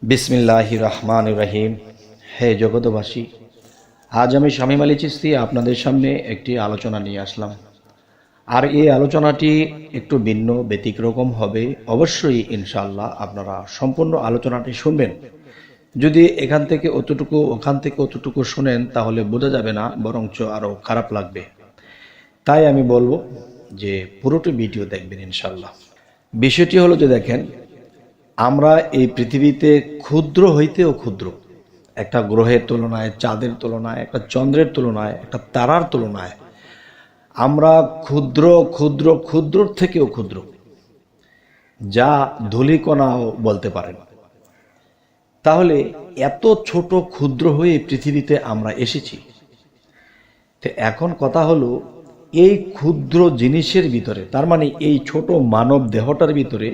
বিসমিল্লাহির রহমানির রহিম। হে জগতবাসী, আজ আমি শামীম আলী চিশতি আপনাদের সামনে একটি আলোচনা নিয়ে আসলাম। আর এই আলোচনাটি একটু ভিন্ন ব্যতিক্রম হবে। অবশ্যই ইনশাআল্লাহ আপনারা সম্পূর্ণ আলোচনাটি শুনবেন। যদি এখান থেকে অতটুকু ওখান থেকে অতটুকু শুনেন তাহলে বোঝা যাবে না, বরঞ্চ আরও খারাপ লাগবে। তাই আমি বলবো যে পুরোটি ভিডিও দেখবেন ইনশাআল্লাহ। বিষয়টি হলো যে দেখেন, আমরা এই পৃথিবীতে ক্ষুদ্র হইতেও ক্ষুদ্র, একটা গ্রহের তুলনায়, চাঁদের তুলনায়, একটা চন্দ্রের তুলনায়, একটা তারার তুলনায় আমরা ক্ষুদ্র ক্ষুদ্র ক্ষুদ্রর থেকেও ক্ষুদ্র, যা ধূলিকণাও বলতে পারেন। তাহলে এত ছোট ক্ষুদ্র হয়ে পৃথিবীতে আমরা এসেছি। তো এখন কথা হলো, এই ক্ষুদ্র জিনিসের ভিতরে, তার মানে এই ছোট মানব দেহটার ভিতরে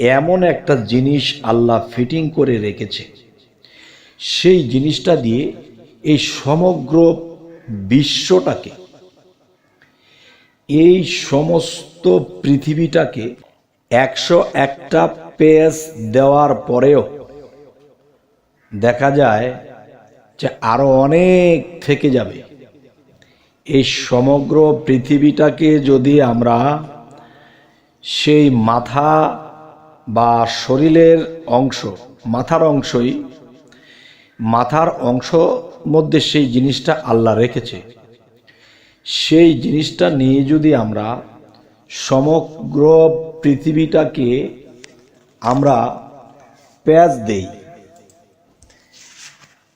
এমন একটা জিনিস আল্লাহ ফিটিং করে রেখেছে, সেই জিনিসটা দিয়ে এই সমগ্র বিশ্বটাকে, এই সমস্ত পৃথিবীটাকে 101টা পেজ দেওয়ার পরেও দেখা যায় যে আরো অনেক থেকে যাবে। এই সমগ্র পৃথিবীটাকে যদি আমরা সেই মাথা বা শরীরের অংশ, মাথার অংশ মধ্যে সেই জিনিসটা আল্লাহ রেখেছে, সেই জিনিসটা নিয়ে যদি আমরা সমগ্র পৃথিবীটাকে আমরা পেঁচ দেই,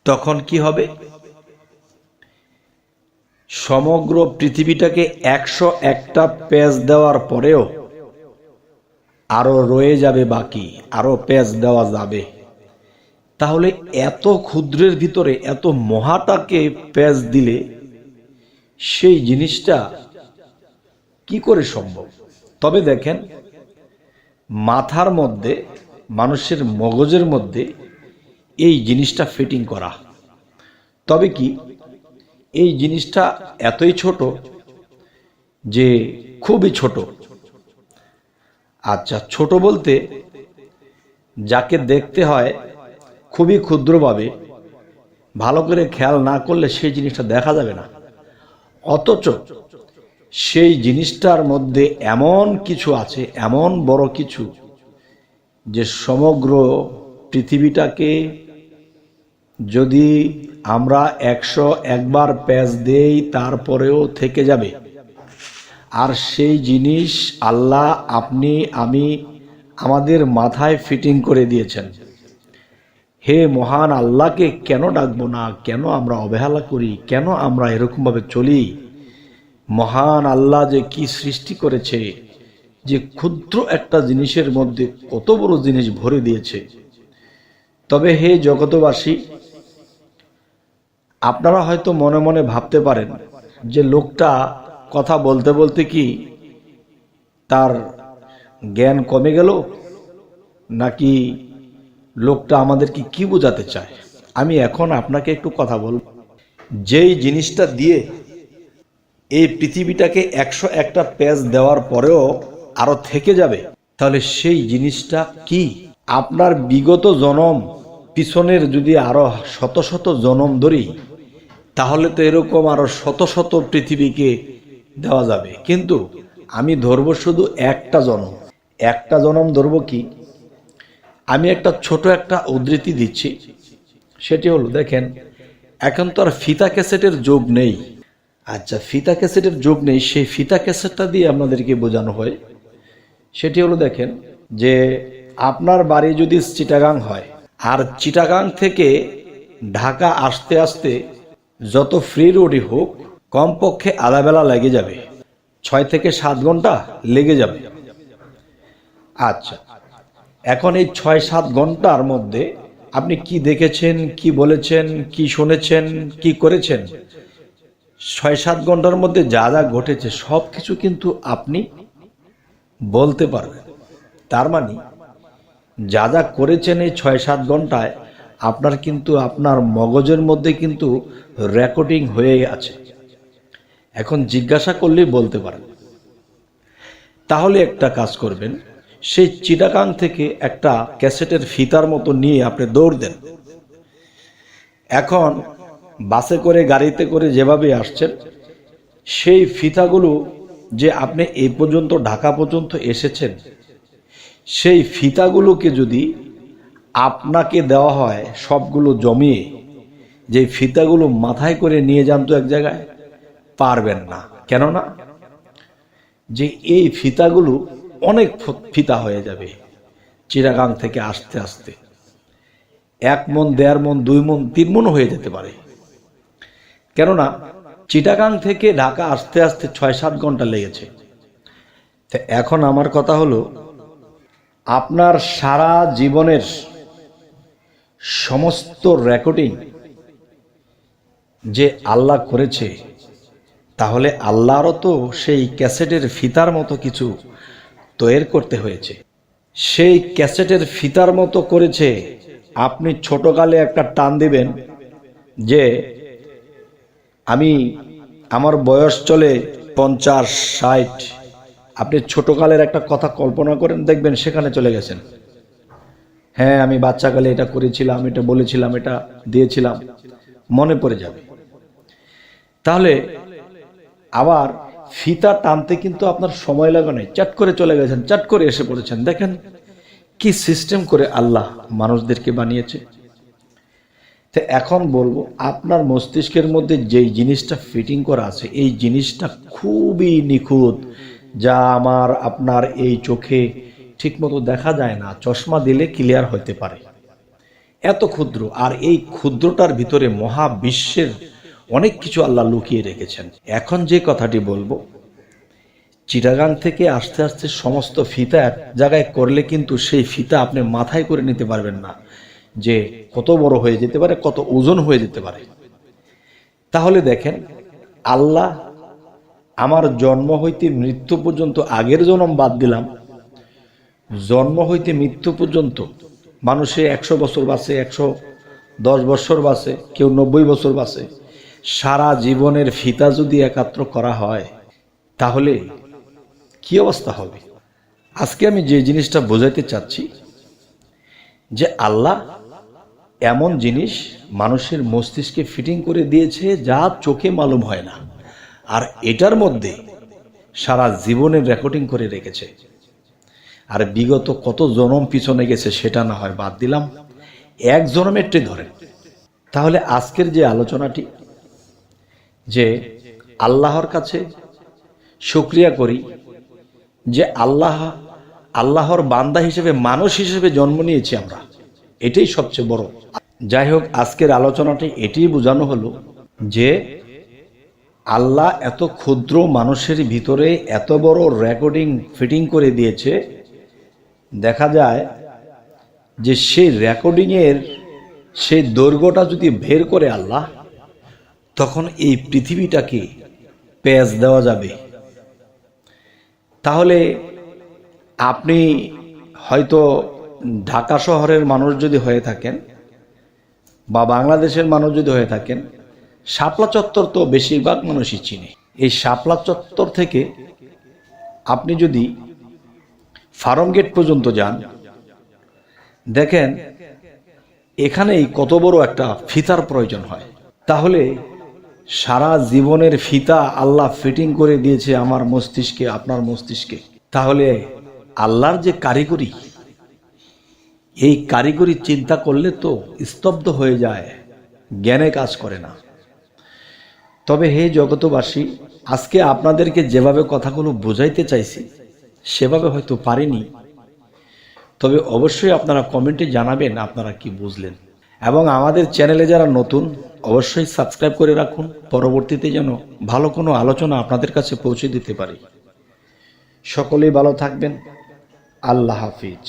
তখন কি হবে? সমগ্র পৃথিবীটাকে 101টা পেঁচ দেওয়ার পরেও আরো রয়ে যাবে বাকি, আরো পেঁচ দেওয়া যাবে। তাহলে এত ক্ষুদ্রের ভিতরে এত মহাটাকে পেঁচ দিলে সেই জিনিসটা কি করে সম্ভব? তবে দেখেন, মাথার মধ্যে, মানুষের মগজের মধ্যে এই জিনিসটা ফিটিং করা। তবে কি এই জিনিসটা এতই ছোট যে খুবই ছোট। আচ্ছা, ছোট বলতে যাকে দেখতে হয় খুবই ক্ষুদ্রভাবে, ভালো করে খেয়াল না করলে সেই জিনিসটা দেখা যাবে না, অথচ সেই জিনিসটার মধ্যে এমন কিছু আছে, এমন বড় কিছু, যে সমগ্র পৃথিবীটাকে যদি আমরা 101 বার পেঁচ দেই তারপরেও থেকে যাবে। আর সেই জিনিস আল্লাহ, আপনি, আমি, আমাদের মাথায় ফিটিং করে দিয়েছেন। হে মহান আল্লাহকে কেন ডাকবো না? কেন আমরা অবহেলা করি? কেন আমরা এরকমভাবে চলি? মহান আল্লাহ যে কি সৃষ্টি করেছে, যে ক্ষুদ্র একটা জিনিসের মধ্যে কত বড় জিনিস ভরে দিয়েছে। তবে হে জগতবাসী, আপনারা হয়তো মনে মনে ভাবতে পারেন যে লোকটা কথা বলতে বলতে কি তার জ্ঞান কমে গেল, নাকি লোকটা আমাদেরকে কি বোঝাতে চায়? আমি এখন আপনাকে একটু কথা বলব। যেই জিনিসটা দিয়ে এই পৃথিবীটাকে 101টা পেঁচ দেওয়ার পরেও আরো থেকে যাবে, তাহলে সেই জিনিসটা কি? আপনার বিগত জনম পিছনের যদি আরো শত শত জনম ধরি, তাহলে তো এরকম আরো শত শত পৃথিবীকে দেওয়া যাবে। কিন্তু আমি ধরবো শুধু একটা জনম ধরবো। কি? আমি একটা ছোট একটা উদ্ধৃতি দিচ্ছি। সেটি হলো, দেখেন, এখন তো আর ফিতা ক্যাসেটের যুগ নেই। আচ্ছা, ফিতা ক্যাসেটের যুগ নেই, সেই ফিতা ক্যাসেটটা দিয়ে আপনাদেরকে বোঝানো হয়। সেটি হলো, দেখেন, যে আপনার বাড়ি যদি চিটাগাং হয়, আর চিটাগাং থেকে ঢাকা আসতে আসতে যত ফ্রি রোডই হোক, কমপক্ষে আধা বেলা লেগে যাবে, 6 থেকে 7 ঘন্টা লেগে যাবে। আচ্ছা, এখন এই 6-7 ঘন্টার মধ্যে আপনি কি দেখেছেন, কি বলেছেন, কি শুনেছেন, কি করেছেন? 6-7 ঘন্টার মধ্যে যা যা ঘটেছে সব কিছু কিন্তু আপনি বলতে পারবেন। তার মানে যা যা করেছেন এই 6-7 ঘন্টায় আপনার কিন্তু, আপনার মগজের মধ্যে কিন্তু রেকর্ডিং হয়ে আছে। এখন জিজ্ঞাসা করলেই বলতে পারেন। তাহলে একটা কাজ করবেন, সেই চিটাগাং থেকে একটা ক্যাসেটের ফিতার মতো নিয়ে আপনি দৌড় দেন। এখন বাসে করে গাড়িতে করে যেভাবে আসছেন, সেই ফিতাগুলো যে আপনি এই পর্যন্ত ঢাকা পর্যন্ত এসেছেন, সেই ফিতাগুলোকে যদি আপনাকে দেওয়া হয় সবগুলো জমিয়ে, যে ফিতাগুলো মাথায় করে নিয়ে যান তো এক জায়গায়, পারবেন না। কেননা যে এই ফিতাগুলো অনেক ফিতা হয়ে যাবে চিটাগাং থেকে আসতে আসতে। 1 মণ, 1.5 মণ, 2 মণ, 3 মণ হয়ে যেতে পারে। কেননা চিটাগাং থেকে ঢাকা আসতে আসতে 6-7 ঘন্টা লেগেছে। তো এখন আমার কথা হলো, আপনার সারা জীবনের সমস্ত রেকর্ডিং যে আল্লাহ করেছে, তাহলে আল্লাহরও তো সেই ক্যাসেটের ফিতার মতো কিছু তৈরি করতে হয়েছে। সেই ক্যাসেটের ফিতার মতো করেছে। আপনি ছোটকালে একটা টান দিবেন যে আমার বয়স চলে 50-60, আপনি ছোটকালের একটা কথা কল্পনা করেন, দেখবেন সেখানে চলে গেছেন। হ্যাঁ, আমি বাচ্চাকালে এটা করেছিলাম, এটা বলেছিলাম, এটা দিয়েছিলাম, মনে পড়ে যাবে। তাহলে আবার ফিতা টানতে কিন্তু আপনার সময় লাগে নাই, চাট করে চলে গেছেন, চাট করে এসে পড়েছেন। দেখেন কি সিস্টেম করে আল্লাহ মানুষদেরকে বানিয়েছে। তো এখন বলবো, আপনার মস্তিষ্কের মধ্যে যেই জিনিসটা ফিটিং করা আছে, এই জিনিসটা খুবই নিখুঁত, যা আপনার এই চোখে ঠিকমতো দেখা যায় না, চশমা দিলে ক্লিয়ার হতে পারে, এত ক্ষুদ্র। আর এই ক্ষুদ্রটার ভিতরে মহাবিশ্বের অনেক কিছু আল্লাহ লুকিয়ে রেখেছেন। এখন যে কথাটি বলবো, চিটাগাং থেকে আস্তে আস্তে সমস্ত ফিতা এক জায়গায় করলে কিন্তু সেই ফিতা আপনি মাথায় করে নিতে পারবেন না, যে কত বড় হয়ে যেতে পারে, কত ওজন হয়ে যেতে পারে। তাহলে দেখেন, আল্লাহ আমার জন্ম হইতে মৃত্যু পর্যন্ত, আগের জন্ম বাদ দিলাম, জন্ম হইতে মৃত্যু পর্যন্ত মানুষে 100 বছর বাঁচে, 110 বছর বাঁচে, কেউ 90 বছর বাঁচে। সারা জীবনের ফিতা যদি একাত্র করা হয়, তাহলে কি অবস্থা হবে? আজকে আমি যে জিনিসটা বোঝাইতে চাচ্ছি, যে আল্লাহ এমন জিনিস মানুষের মস্তিষ্কে ফিটিং করে দিয়েছে যা চোখে মালুম হয় না, আর এটার মধ্যে সারা জীবনের রেকর্ডিং করে রেখেছে। আর বিগত কত জনম পিছনে গেছে সেটা না হয় বাদ দিলাম, এক জনমেরটি ধরেন। তাহলে আজকের যে আলোচনাটি, যে আল্লাহর কাছে শুকরিয়া করি যে আল্লাহর বান্দা হিসেবে, মানুষ হিসেবে জন্ম নিয়েছি আমরা, এটাই সবচেয়ে বড়। যাই হোক, আজকের আলোচনাটি এটাই বোঝানো হলো যে আল্লাহ এত ক্ষুদ্র মানুষের ভিতরে এত বড় রেকর্ডিং ফিটিং করে দিয়েছে। দেখা যায় যে সেই রেকর্ডিংয়ের সেই দৈর্ঘ্যটা যদি বের করে আল্লাহ, তখন এই পৃথিবীটাকে পেঁচ দেওয়া যাবে। তাহলে আপনি হয়তো ঢাকা শহরের মানুষ যদি হয়ে থাকেন, বা বাংলাদেশের মানুষ যদি হয়ে থাকেন, শাপলা চত্বর তো বেশিরভাগ মানুষই চিনে। এই শাপলা চত্বর থেকে আপনি যদি ফার্ম গেট পর্যন্ত যান, দেখেন এখানেই কত বড় একটা ফিতার প্রয়োজন হয়। তাহলে সারা জীবনের ফিতা আল্লাহ ফিটিং করে দিয়েছে আমার মস্তিষ্কে, আপনার মস্তিষ্কে। তাহলে আল্লাহর যে কারিগরি, এই কারিগরি চিন্তা করলে তো স্তব্ধ হয়ে যায়, জ্ঞানে কাজ করে না। তবে হে জগতবাসী, আজকে আপনাদেরকে যেভাবে কথাগুলো বোঝাইতে চাইছি সেভাবে হয়তো পারিনি, তবে অবশ্যই আপনারা কমেন্টে জানাবেন আপনারা কি বুঝলেন। এবং আমাদের চ্যানেলে যারা নতুন, অবশ্যই সাবস্ক্রাইব করে রাখুন, পরবর্তীতে যেন ভালো কোনো আলোচনা আপনাদের কাছে পৌঁছে দিতে পারি। সকলেই ভালো থাকবেন। আল্লাহ হাফিজ।